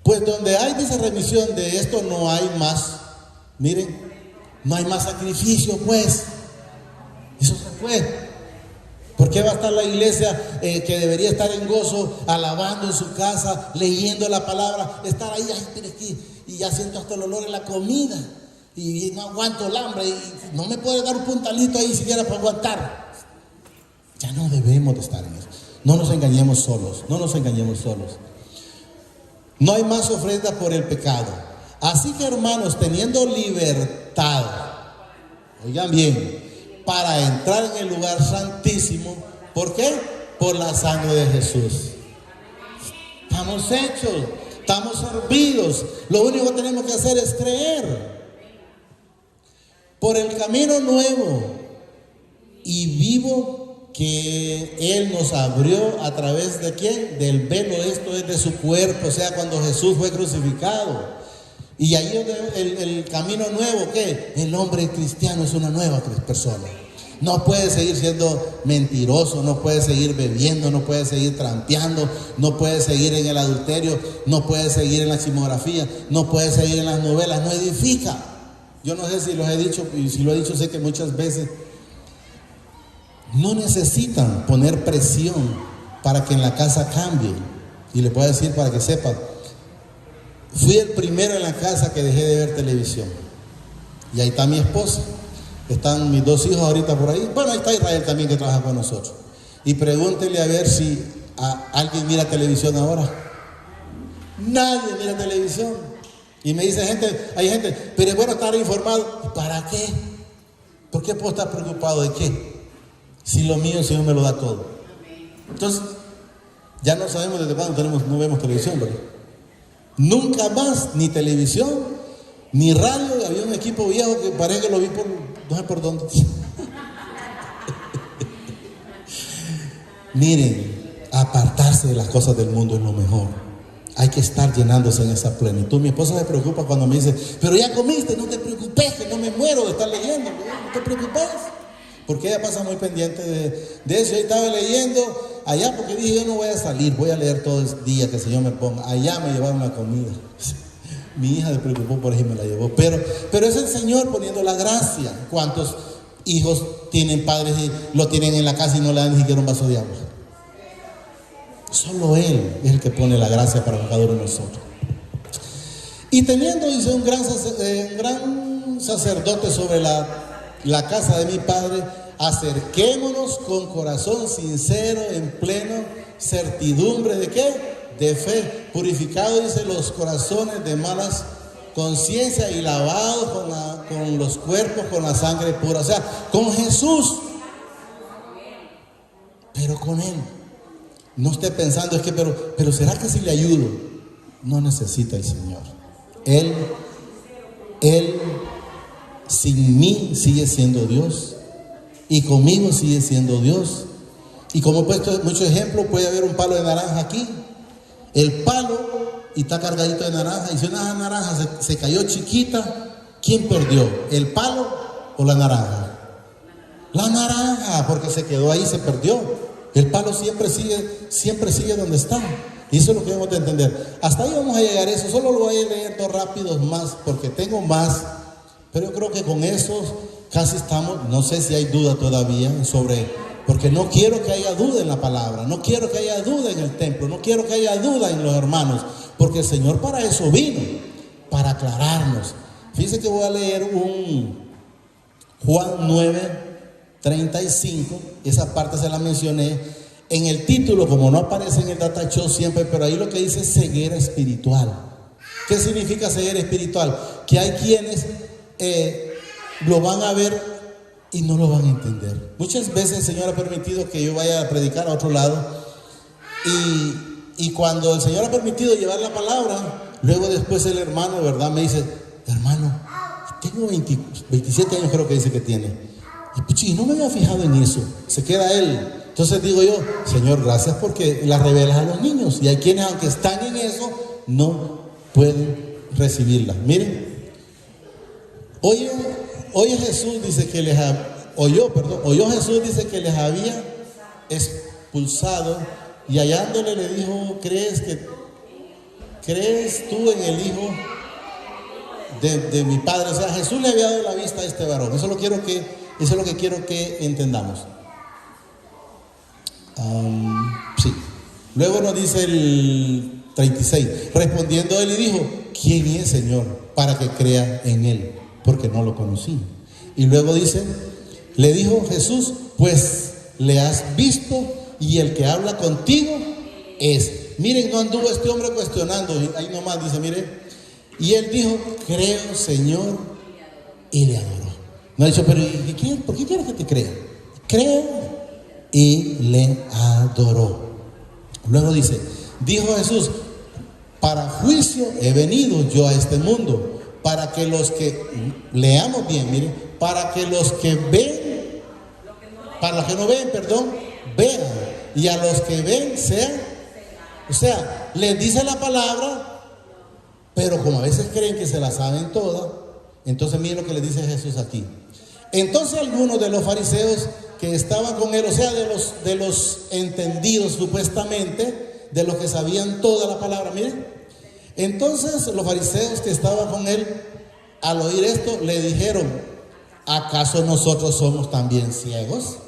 Pues donde hay esa remisión de esto no hay más, miren, no hay más sacrificio, pues. Eso se fue. ¿Por qué va a estar la iglesia que debería estar en gozo, alabando en su casa, leyendo la palabra, estar ahí, ay, mire aquí, y ya siento hasta el olor en la comida, y no aguanto el hambre, y no me puede dar un puntalito ahí siquiera para aguantar? Ya no debemos de estar en eso. No nos engañemos solos, no nos engañemos solos. No hay más ofrenda por el pecado. Así que, hermanos, teniendo libertad, oigan bien, para entrar en el lugar santísimo, ¿por qué? Por la sangre de Jesús. Estamos hechos, estamos servidos. Lo único que tenemos que hacer es creer. Por el camino nuevo y vivo que Él nos abrió a través de ¿quién? Del velo, esto es de su cuerpo, o sea, cuando Jesús fue crucificado. Y ahí el camino nuevo, ¿qué? El hombre cristiano es una nueva persona. No puede seguir siendo mentiroso, no puede seguir bebiendo, no puede seguir trampeando, no puede seguir en el adulterio, no puede seguir en la chismografía, no puede seguir en las novelas, no edifica. Yo no sé si los he dicho, y si lo he dicho sé que muchas veces no necesitan poner presión para que en la casa cambie. Y le puedo decir para que sepan, fui el primero en la casa que dejé de ver televisión. Y ahí está mi esposa. Están mis dos hijos ahorita por ahí. Bueno, ahí está Israel también que trabaja con nosotros. Y pregúntele a ver si alguien mira televisión ahora. Nadie mira televisión. Y me dice hay gente, pero es bueno estar informado. ¿Y para qué? ¿Por qué puedo estar preocupado de qué? Si lo mío el Señor me lo da todo. Entonces, ya no sabemos desde cuándo no vemos televisión, ¿verdad? Nunca más, ni televisión, ni radio. Había un equipo viejo que parece que lo vi por, no sé por dónde. Miren, apartarse de las cosas del mundo es lo mejor. Hay que estar llenándose en esa plenitud. Mi esposa se preocupa cuando me dice, pero ya comiste, no te preocupes, que no me muero de estar leyendo. No te preocupes, porque ella pasa muy pendiente de eso. Yo estaba leyendo allá porque dije, yo no voy a salir, voy a leer todo el día que el Señor me ponga. Allá me llevaron la comida. Mi hija se preocupó por eso y me la llevó. Pero es el Señor poniendo la gracia. ¿Cuántos hijos tienen padres y lo tienen en la casa y no le dan ni siquiera un vaso de agua. Solo Él es el que pone la gracia para cada uno de nosotros. Y teniendo, dice, un gran sacerdote sobre la casa de mi Padre, acerquémonos con corazón sincero, en pleno certidumbre ¿de qué? De fe, purificado, dice, los corazones de malas conciencias y lavados con los cuerpos con la sangre pura. O sea, con Jesús, pero con Él. No esté pensando, es que, pero ¿será que si le ayudo? No necesita el Señor. Él sin mí sigue siendo Dios, y conmigo sigue siendo Dios. Y como he puesto muchos ejemplos, puede haber un palo de naranja aquí, el palo, y está cargadito de naranja, y si una naranja se cayó chiquita, ¿quién perdió? ¿El palo o la naranja? La naranja, porque se quedó ahí, se perdió. El palo siempre sigue donde está. Y eso es lo que debemos de entender. Hasta ahí vamos a llegar a eso. Solo lo voy a leer 2 rápidos más, porque tengo más. Pero yo creo que con esos casi estamos. No sé si hay duda todavía porque no quiero que haya duda en la palabra. No quiero que haya duda en el templo. No quiero que haya duda en los hermanos. Porque el Señor para eso vino, para aclararnos. Fíjense que voy a leer un Juan 9:35. Esa parte se la mencioné. En el título, como no aparece en el data show siempre, pero ahí lo que dice es ceguera espiritual. ¿Qué significa ceguera espiritual? Que hay quienes lo van a ver y no lo van a entender. Muchas veces el Señor ha permitido que yo vaya a predicar a otro lado, y cuando el Señor ha permitido llevar la palabra, luego después el hermano, ¿verdad?, me dice: hermano, tengo 27 años creo que dice que tiene, y no me había fijado en eso. Se queda él. Entonces digo yo: Señor, gracias porque la revelas a los niños, y hay quienes, aunque están en eso, no pueden recibirla. Miren, oyó Jesús dice que les había expulsado, y hallándole le dijo: ¿crees tú en el Hijo de mi Padre? O sea, Jesús le había dado la vista a este varón. Eso es lo que quiero que entendamos. Sí. Luego nos dice el 36: respondiendo él y dijo: ¿quién es, Señor, para que crea en él? Porque no lo conocí. Y luego dice, le dijo Jesús: pues le has visto, y el que habla contigo es. Miren, no anduvo este hombre cuestionando, ahí nomás dice, mire, y él dijo: creo, Señor, y le adoró. No ha dicho: pero ¿por qué quieres que te crea? Creo, y le adoró. Luego dice, dijo Jesús: para juicio he venido yo a este mundo, para que los que, leamos bien, miren, para que los que ven, para los que no ven, vean, y a los que ven sean. O sea, les dice la palabra, pero como a veces creen que se la saben toda, entonces miren lo que le dice Jesús aquí. Entonces algunos de los fariseos que estaban con él, o sea, de los entendidos supuestamente, de los que sabían toda la palabra, miren. Entonces los fariseos que estaban con él, al oír esto, le dijeron: ¿acaso nosotros somos también ciegos?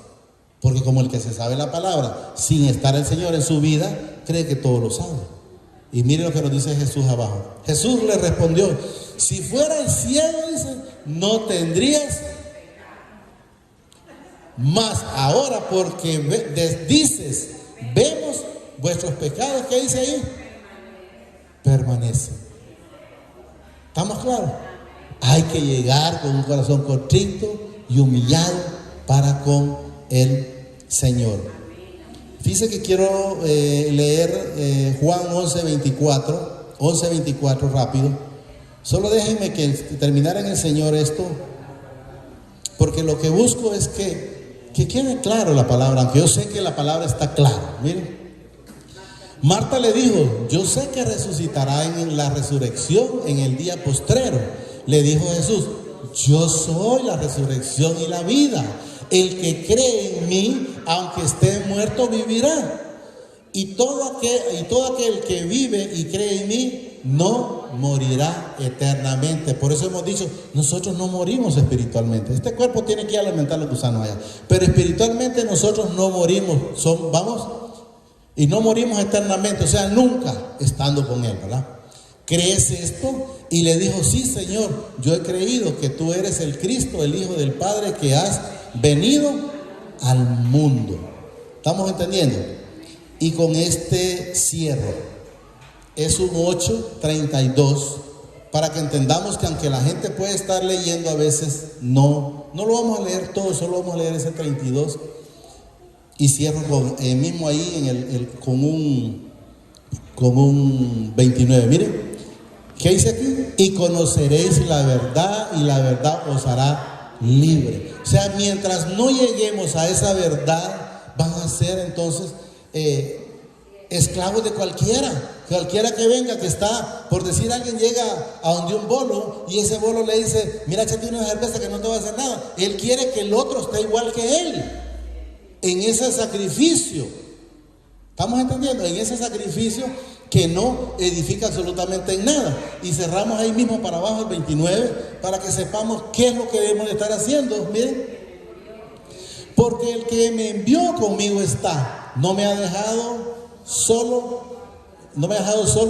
Porque como el que se sabe la palabra, sin estar el Señor en su vida, cree que todo lo sabe. Y miren lo que nos dice Jesús abajo. Jesús le respondió: si fueras ciego, dice, no tendrías. Mas ahora, porque dices, vemos vuestros pecados, ¿qué dice ahí? Permanece. ¿Estamos claros? Hay que llegar con un corazón contrito y humillado para con el Señor. Fíjense que quiero leer Juan 11:24 rápido. Solo déjenme que terminara en el Señor esto, porque lo que busco es que quede claro la palabra, aunque yo sé que la palabra está clara. Miren, Marta le dijo: yo sé que resucitará en la resurrección en el día postrero. Le dijo Jesús: yo soy la resurrección y la vida. El que cree en mí, aunque esté muerto, vivirá. Y todo aquel que vive y cree en mí, no morirá eternamente. Por eso hemos dicho, nosotros no morimos espiritualmente. Este cuerpo tiene que alimentar los gusanos allá, pero espiritualmente nosotros no morimos, y no morimos eternamente, o sea, nunca estando con Él, ¿verdad? ¿Crees esto? Y le dijo, sí, Señor, yo he creído que tú eres el Cristo, el Hijo del Padre, que has venido al mundo. ¿Estamos entendiendo? Y con este cierro, es un 8:32, para que entendamos que aunque la gente puede estar leyendo a veces, no lo vamos a leer todo, solo vamos a leer ese 32. Y cierro con mismo ahí con un 29. Miren, ¿qué dice aquí? Y conoceréis la verdad, y la verdad os hará libre. O sea, mientras no lleguemos a esa verdad, van a ser entonces esclavos de cualquiera que venga, que está, por decir, alguien llega a donde un bolo, y ese bolo le dice, mira, échate una cerveza que no te va a hacer nada. Él quiere que el otro esté igual que él, en ese sacrificio. ¿Estamos entendiendo? En ese sacrificio que no edifica absolutamente en nada. Y cerramos ahí mismo para abajo el 29, para que sepamos qué es lo que debemos de estar haciendo. Miren, porque el que me envió conmigo está, no me ha dejado solo,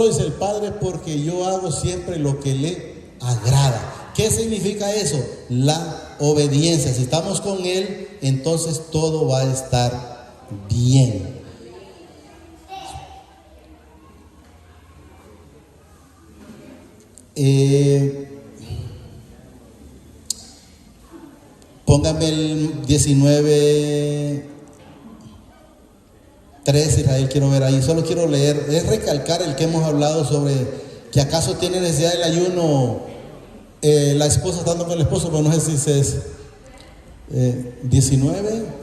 dice el Padre, porque yo hago siempre lo que le agrada. ¿Qué significa eso? La obediencia. Si estamos con Él, entonces todo va a estar bien. Póngame el 19:3, Israel, quiero ver ahí. Solo quiero leer, es recalcar el que hemos hablado sobre que acaso tiene necesidad del ayuno la esposa estando con el esposo, pero no sé si es 19.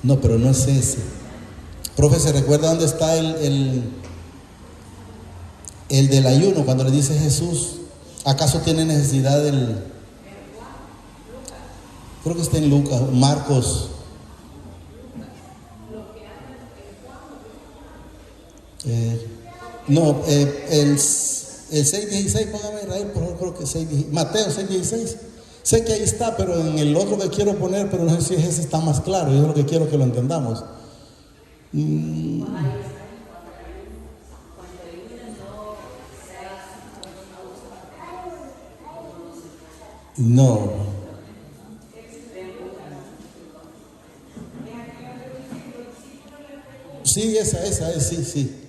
No, pero no es ese. Profe, ¿se recuerda dónde está el del ayuno? Cuando le dice Jesús, ¿acaso tiene necesidad del...? Creo que está en Lucas, Marcos. El 6:16, póngame, Israel, por favor, creo que 6:16. Mateo 6:16. Sé que ahí está, pero en el otro que quiero poner, pero no sé si ese está más claro. Yo es lo que quiero que lo entendamos. No. Sí, esa es, sí.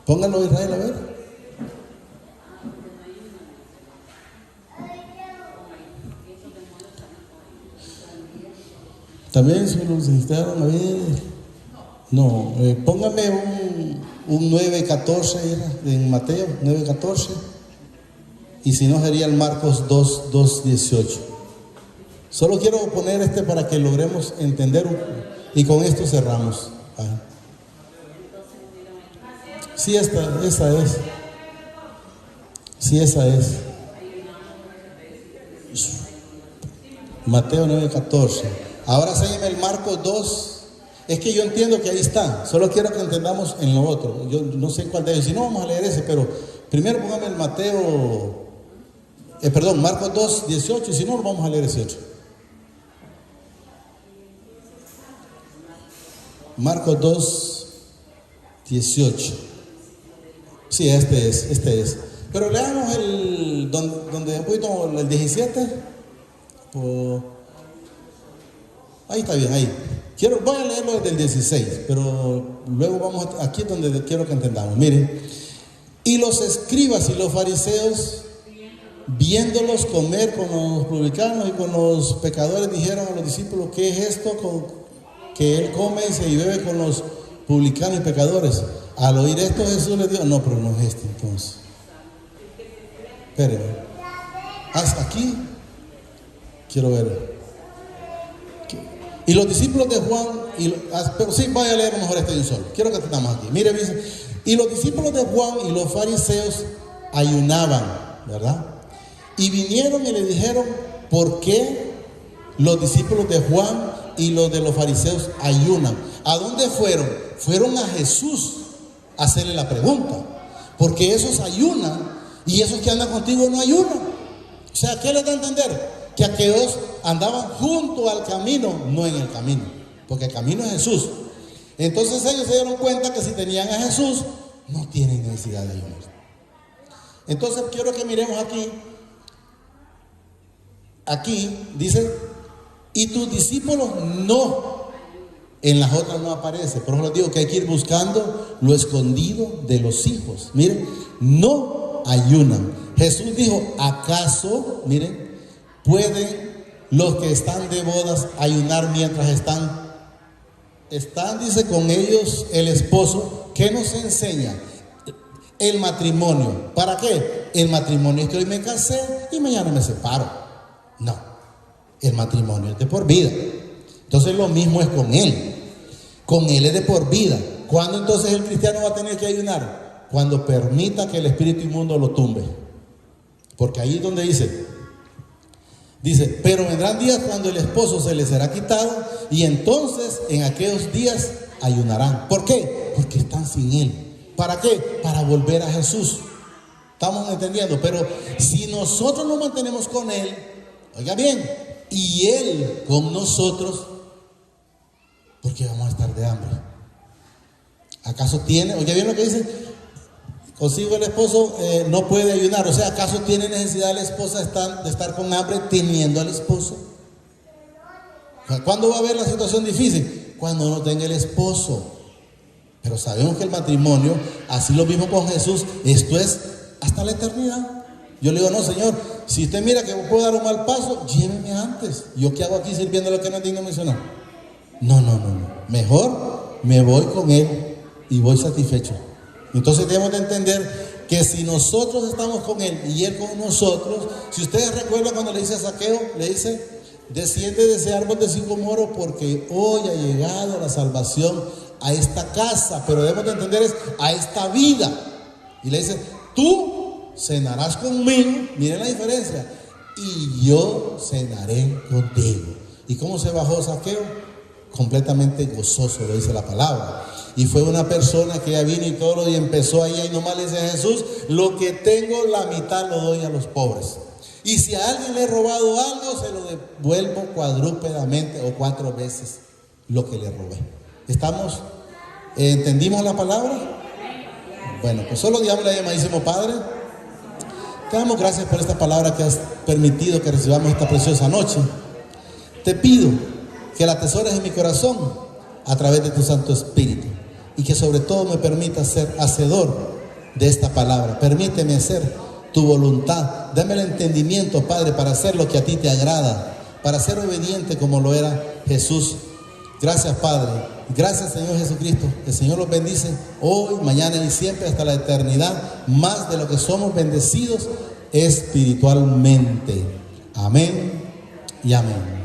Póngalo, Israel, a ver. También se lo necesitaron, a ver. No, póngame un 9:14 en Mateo, 9:14. Y si no, sería el Marcos 2:18. Solo quiero poner para que logremos entender, y con esto cerramos. Sí, esa es. Sí, esa es. Mateo 9:14. Ahora séñeme el Marcos 2. Es que yo entiendo que ahí está. Solo quiero que entendamos en lo otro. Yo no sé cuál de ellos. Si no, vamos a leer ese. Pero primero póngame el Marcos 2:18. Y si no, lo vamos a leer ese otro. Marcos 2:18. Sí, este es. Pero leamos donde un poquito el 17. Ahí está bien, ahí. Voy a leerlo desde el 16, pero luego vamos aquí donde quiero que entendamos. Miren, y los escribas y los fariseos, viéndolos comer con los publicanos y con los pecadores, dijeron a los discípulos, ¿qué es esto que él come y bebe con los publicanos y pecadores? Al oír esto, Jesús les dijo, no, pero no es este entonces. Espérenme. Hasta aquí quiero ver. Y los discípulos de Juan, pero sí, voy a leer a lo mejor un solo. Quiero que estemos aquí. Mire, dice, y los discípulos de Juan y los fariseos ayunaban, ¿verdad? Y vinieron y le dijeron, ¿por qué los discípulos de Juan y los de los fariseos ayunan? ¿A dónde fueron? Fueron a Jesús a hacerle la pregunta. Porque esos ayunan y esos que andan contigo no ayunan. O sea, ¿qué les da a entender? Que aquellos andaban junto al camino, no en el camino. Porque el camino es Jesús. Entonces ellos se dieron cuenta que si tenían a Jesús, no tienen necesidad de ayunar. Entonces quiero que miremos aquí. Aquí dice, y tus discípulos no. En las otras no aparece. Por eso les digo que hay que ir buscando lo escondido de los hijos. Miren, no ayunan. Jesús dijo, ¿acaso, miren, pueden los que están de bodas ayunar mientras están, dice, con ellos el esposo? ¿Qué nos enseña? El matrimonio. ¿Para qué? El matrimonio es que hoy me casé y mañana me separo. No, el matrimonio es de por vida. Entonces lo mismo es con él. Con él es de por vida. ¿Cuándo entonces el cristiano va a tener que ayunar? Cuando permita que el espíritu inmundo lo tumbe. Porque ahí es donde dice, pero vendrán días cuando el esposo se les será quitado y entonces en aquellos días ayunarán. ¿Por qué? Porque están sin él. ¿Para qué? Para volver a Jesús. Estamos entendiendo. Pero si nosotros nos mantenemos con él, oiga bien, y él con nosotros, ¿por qué vamos a estar de hambre? ¿Acaso tiene? Oiga bien lo que dice, consigo el esposo no puede ayunar. O sea, ¿acaso tiene necesidad la esposa de estar con hambre teniendo al esposo? ¿Cuándo va a haber la situación difícil? Cuando no tenga el esposo. Pero sabemos que el matrimonio, así lo mismo con Jesús, esto es hasta la eternidad. Yo le digo, no, Señor, si usted mira que puedo dar un mal paso, lléveme antes. ¿Yo qué hago aquí sirviendo lo que no es digno de mencionar? No. Mejor me voy con él y voy satisfecho. Entonces debemos de entender que si nosotros estamos con él y él con nosotros, si ustedes recuerdan cuando le dice a Zaqueo, le dice, desciende de ese árbol de sicómoro porque hoy ha llegado la salvación a esta casa. Pero debemos de entender es a esta vida. Y le dice, tú cenarás conmigo, miren la diferencia, y yo cenaré contigo. ¿Y cómo se bajó Zaqueo? Completamente gozoso, lo dice la palabra. Y fue una persona que ya vino y todo, y empezó ahí y nomás le dice a Jesús, lo que tengo la mitad lo doy a los pobres. Y si a alguien le he robado algo, se lo devuelvo cuadrúpedamente o 4 veces lo que le robé. ¿Estamos? ¿Entendimos la palabra? Bueno, pues solo digámosle, amadísimo Padre, te damos gracias por esta palabra que has permitido que recibamos esta preciosa noche. Te pido que la atesores en mi corazón a través de tu Santo Espíritu y que sobre todo me permita ser hacedor de esta palabra. Permíteme hacer tu voluntad. Dame el entendimiento, Padre, para hacer lo que a ti te agrada, para ser obediente como lo era Jesús. Gracias, Padre. Gracias, Señor Jesucristo. El Señor los bendice hoy, mañana y siempre hasta la eternidad, más de lo que somos bendecidos espiritualmente. Amén y amén.